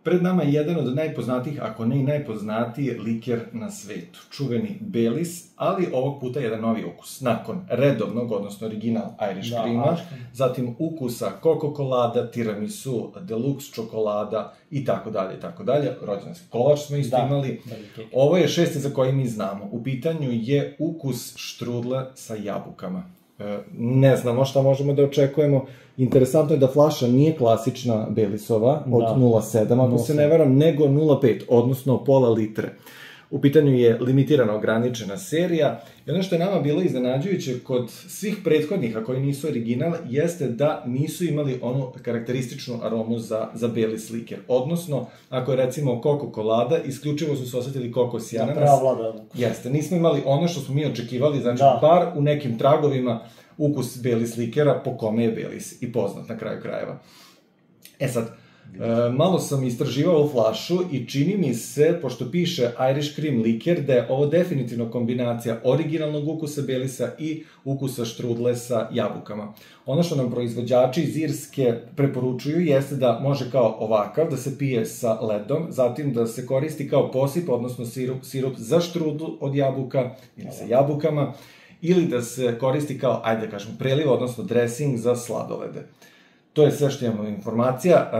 Pred nama je jedan od najpoznatijih, ako ne i najpoznatiji liker na svetu. Čuveni Baileys, ali ovog puta jedan novi ukus. Nakon redovnog, odnosno original Irish Creama, zatim ukusa Coco Colada, tiramisu, deluxe čokolada i tako dalje. Rođendanski kolač smo isto imali. Ovo je šesti za koji mi znamo. U pitanju je ukus štrudle sa jabukama. Ne znamo šta možemo da očekujemo. Interesantno je da flaša nije klasična Baileysova od 0,7, ako se ne varam, nego 0,5, odnosno pola litre. U pitanju je limitirana ograničena serija. I ono što je nama bilo iznenađujuće kod svih prethodnih, a koji nisu original, jeste da nisu imali onu karakterističnu aromu za Baileys liker. Odnosno, ako je recimo Coco Colada, isključivo su se osetili kokos i ananas. Jeste, nismo imali ono što smo mi očekivali, znači bar u nekim tragovima ukus Baileys likera po kome je Baileys i poznat na kraju krajeva. E sad, malo sam istraživao ovu flašu i čini mi se, pošto piše Irish Cream liker, da je ovo definitivno kombinacija originalnog ukusa Baileysa i ukusa štrudle sa jabukama. Ono što nam proizvođači iz Irske preporučuju jeste da može kao ovakav, da se pije sa ledom, zatim da se koristi kao posip, odnosno sirup za štrudlu od jabuka ili sa jabukama, ili da se koristi kao, ajde da kažemo, preliv, odnosno dressing za sladolede. To je sve što imamo informacija.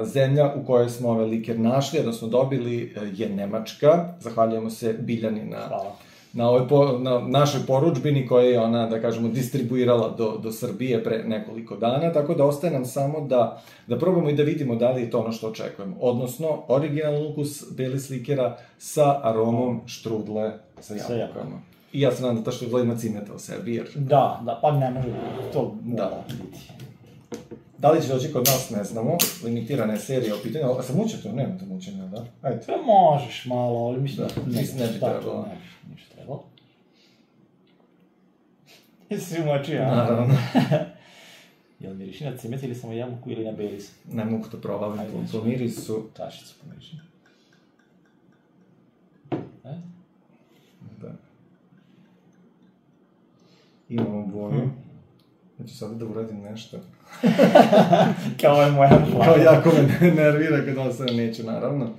Zemlja u kojoj smo ovaj liker našli, odnosno dobili, je Nemačka. Zahvaljujemo se Biljani na našoj poručbini koja je ona, da kažemo, distribuirala do Srbije pre nekoliko dana, tako da ostaje nam samo da probamo i da vidimo da li je to ono što očekujemo. Odnosno, originalan ukus Baileys likera sa aromom štrudle sa jabukama. I ja se nadam da ta štrudla ima cimeta u sebi, jer... Da, pa ne može to mora biti. Da li će doći kod nas, ne znamo, limitirane serije o pitanju, a sam mučio to, nema to mučenja, da? Ajde. Sve možeš malo, ali mislim da ne bi trebalo. Ne bi ništa trebalo. Jesi umočio, a? Naravno. Jel miriši na cimet ili samo jabuku ili na Baileys? Ne mogu to probaviti, po mirisu. Tašicu po miriši. Da. Imamo boju. Ja ću sada da uradim nešto. Kao je moja plava. Kao jako me nervira kad ovo sve neću, naravno.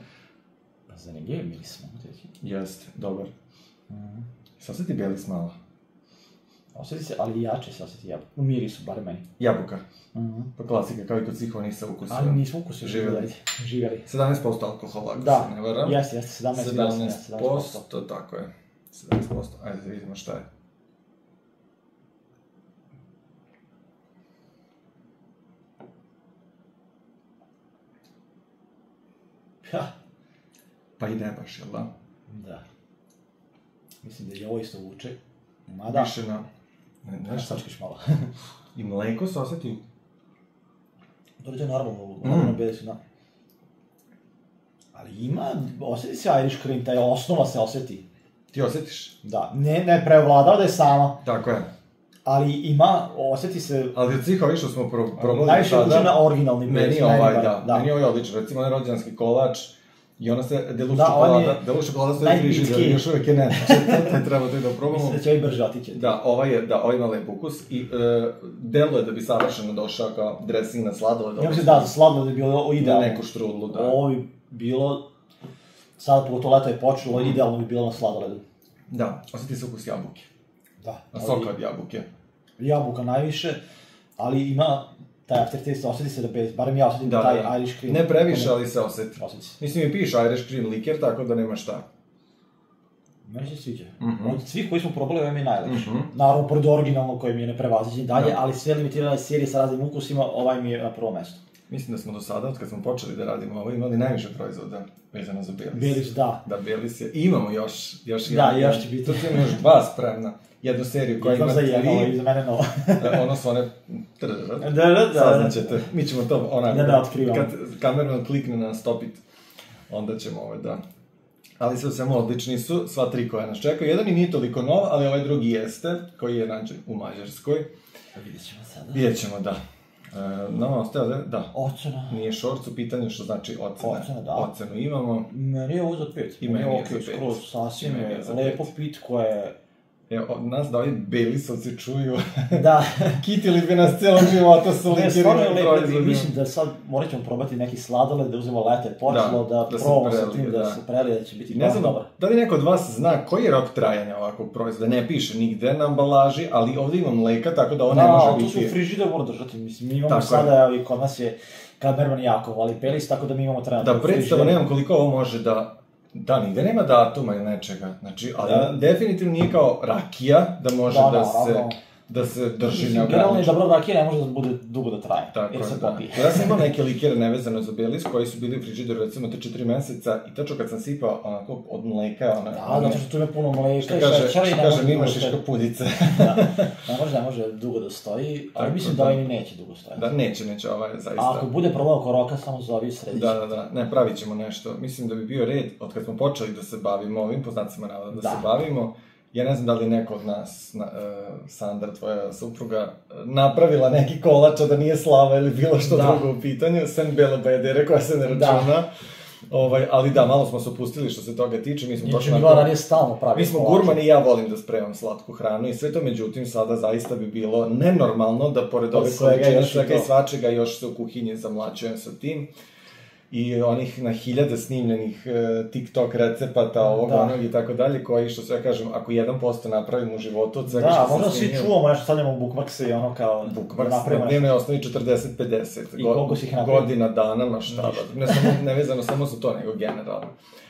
Pa zanimljiv je miris, mogu ti reći. Jeste, dobar. Se osjeti Baileys malo? Osjeti se, ali jače se osjeti jabuka. U mirisu, bar meni. Jabuka. Pa klasika, kao i kod svih onih sa ukusom. Ali nismo ukusili. Živjeli. 17% alkohola, ako se ne varam. Jeste, 17%. Tako je. 17%. Ajde da vidimo šta je. Pa i ne baš, jel da? Da. Mislim da je ovo isto vuče. Mada... Više na... Nešto sačkiš malo. I mleko se osjeti? To je normalno Baileysu, da. Ali ima, osjeti se Irish Cream, taj osnova se osjeti. Ti osjetiš? Da, ne prevladao da je sama. Tako je. Ali ima, osjeti se... Ali od svih ovih što smo probali najviše uđe na originalni Baileys. Meni je ovaj, da. Meni je ovaj odličan. Recimo, onaj rođendanski kolač i ona se deluxe čokolada stoji frižider, još uvijek je ne. Znači, treba to i da probamo. Mislim da će ovaj brže otići. Da, ovaj ima lep ukus i deluje da bi savršeno došao kao dressing na sladoled. Ja mislim da, za sladoled je bilo idealno. Na neku štrudlu, da. Ovo bi bilo, sada pogotovo leto je počelo, idealno bi bilo na sladoledu. Da, osjeti se ukus jabuke. Da. A soka od jabuke. Jabuka najviše, ali ima taj aftertaste, osjeti se da Baileys, barem ja osjetim taj Irish Cream. Ne previše, ali se osjeti. Osjeti se. Mislim, mi piše Irish Cream liker, tako da nema šta. Meni se sviđa. Od svih koji smo probali, ovo mi je najlepši. Naravno, pored originalnog koji mi je neprevaziđen dalje, ali sve limitirane serije sa raznim ukusima, ovaj mi je na prvo mesto. Mislim da smo do sada, od kad smo počeli da radimo ovo, imali najviše proizvoda vezano za Baileys. Baileys, da. Da, Baileys je. I imamo još jedan. Da, još će biti. Tu imamo još dva spremna. Jednu seriju koja ima 3. Jedno za mene novo. Ono su one... Da. Saznaćete. Mi ćemo to onako... Da otkrivamo. Kad kamerman klikne na stop it, onda ćemo da... Ali sve u svemu odlični su, sva 3 koja nas čekaju. Jedan i nije toliko nov, ali ovaj drugi jeste, koji je nađen u Mađarskoj. Vidjet ćemo sada. Vidjet ćemo, da. Nama ostaje da. Ocena. Nije shorts u pitanju, što znači ocena. Ocena, da. Ocenu imamo. Meni je ovo za 5. I meni je za 5. Skroz sasvim je lepo pitko je, Od nas da ovi Belisovci čuju, da. kitili bi nas cijelog života sa likirima proizvodima. Mislim da sad morat ćemo probati neki sladoled, da uzmemo lete počelo, da probamo sa tim da se prelije, da će biti baš dobar. Da li neko od vas zna koji je rok trajanja ovakvog proizvoda? Ne piše nigde na ambalaži, ali ovdje ima mleka, tako da ovo ne može biti... Da, tu su frižider mora držati, mislim, mi imamo sada, i kod nas je Kamerman jako voli Belis, tako da mi imamo trenutno frižider. Da, predstava nemam koliko ovo može da... Da, nigde nema datuma ili nečega, znači, ali definitivno nije kao rakija, da može da se drži neograničeno. Generalno je dobro rakija, ne može da bude dugo da traje, jer se popije. Ja sam imao neke likere nevezano za Belis, koji su bili u frižideru recimo te 4 meseca i tačno kad sam sipao onako od mleka, zato što tu ima puno mleka i šećera i ne može dugo šiška pudice. Ne može dugo da stoji, ali mislim da ovaj neće dugo stojati. Da, neće, ovaj zaista. A ako bude problem oko roka, samo zovi sredići. Da, ne, pravit ćemo nešto. Mislim da bi bio red, od kad smo počeli da se bavimo ovim, po znacima navoda da se bavimo, ja ne znam da li neko od nas, Sandra, tvoja supruga, napravila neki kolač, da nije slava ili bilo što drugo u pitanju, sem bele bajdere koja se ne računa. Ali da, malo smo se opustili što se toga tiče. Mi smo gurmani i ja volim da spremam slatku hranu i sve to, međutim, sada zaista bi bilo nenormalno da pored ove količine svega i svačega još se u kuhinji zamlačujem sa tim. I onih na 1000 snimljenih TikTok recepata, onog i tako dalje, koji, što se ja kažem, ako 1% napravimo u životu od svega što se snimljamo... Da, možda svi čuvamo nešto, stavljamo bookmarkse i ono kao... Bookmarks, na dnevnoj osnovi 40-50. I koliko si ih napravio? Godina, dana, maštaba. Ne vezano samo za to, nego generalno.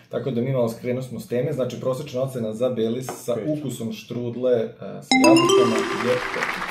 Tako da mi malo skrenu smo s teme, znači prosječna ocena za Belis sa ukusom štrudle, sa jabukama je 5.